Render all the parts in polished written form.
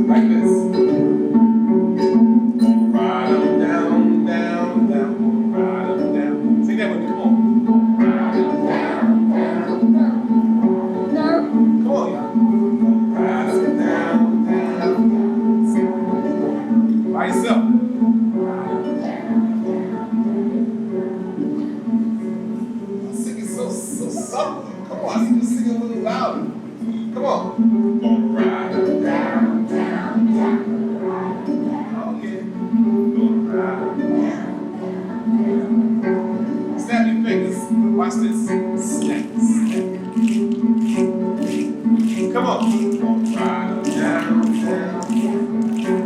Like this. Ride 'em down, down, down. Ride 'em down. Sing that with me. Come on. Ride 'em down, down, down. Come on, y'all. Ride 'em down, down, down. By yourself. Sing it so softly. Come on, you can sing it a little louder. Come on. Gonna ride 'em down, down, down. Oh yeah. Gonna ride 'em down, down, down. Snap your fingers. Watch this. Snap, snap. Come on. Gonna ride 'em down, down, down.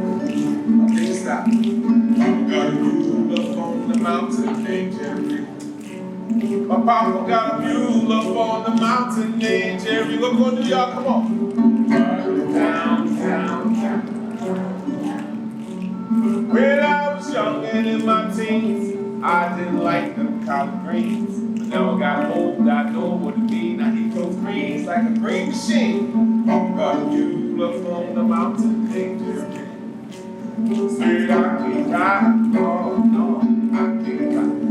Okay, stop. Got a mule up on the mountain named Jerry. My papa got a mule up on the mountain named Jerry. What gonna do, y'all? Come on. Ride 'em down, down, down. When I was young and in my teens, I didn't like them collard greens. But now I got old, I know what it means. I eat those greens like a green machine. Papa got a mule up on the mountain named Jerry. Said I can't ride, no, no, I can't ride.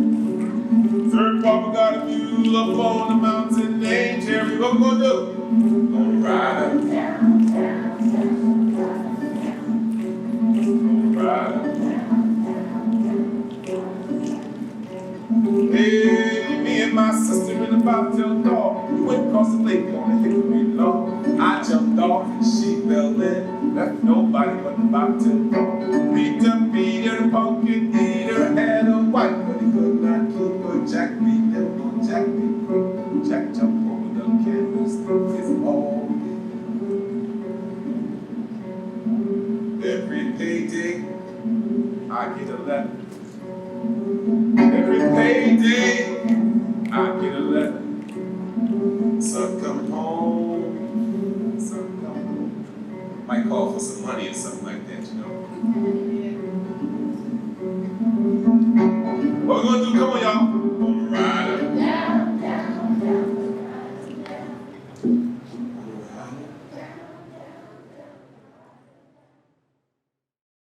Third Papa got a mule up on the mountain named Jerry. What we gonna do? Gonna ride him down, down, down, down. Gonna ride him down, down. Hey, me and my sister in the bobtail dog. We went across the lake on the hickory log. I jumped off and she fell in. Left nobody but the bobtail dog. Beat up Peter, the pumpkin eater, had a wife, but he could not keep her. Jack beat them on Jack beat quick. Jack jumped over the candlestick. It's all every payday I get a letter. Every payday I get a letter. Son coming home. Son coming home. Might call for some money or something like that, you know. What we gonna do? Come